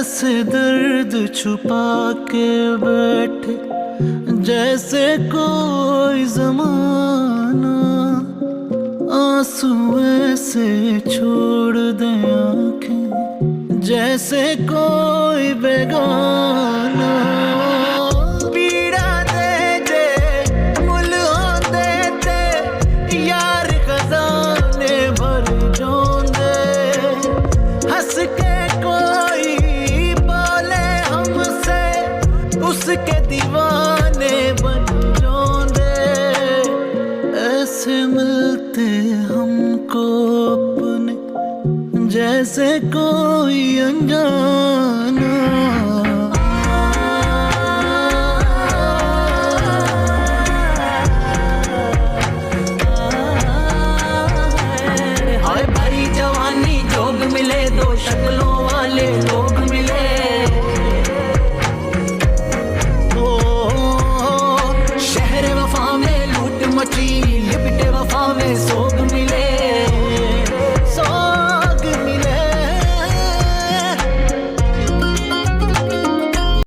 ऐसे दर्द छुपा के बैठे जैसे कोई जमाना, आंसू ऐसे छोड़ दे आंखें जैसे कोई बेगाना। पीड़ा दे दे मुल होते थे यार खजाने भर जोंदे, हंस के कोई बोले हमसे उसके दीवाने बन जोंदे। ऐसे मिलते हमको अपने जैसे कोई अनजाना। हाय भाई जवानी जोग मिले, दो शक्लों वाले लोग मिले। शहर वफा में लूट मची, लिपटे वफा में सो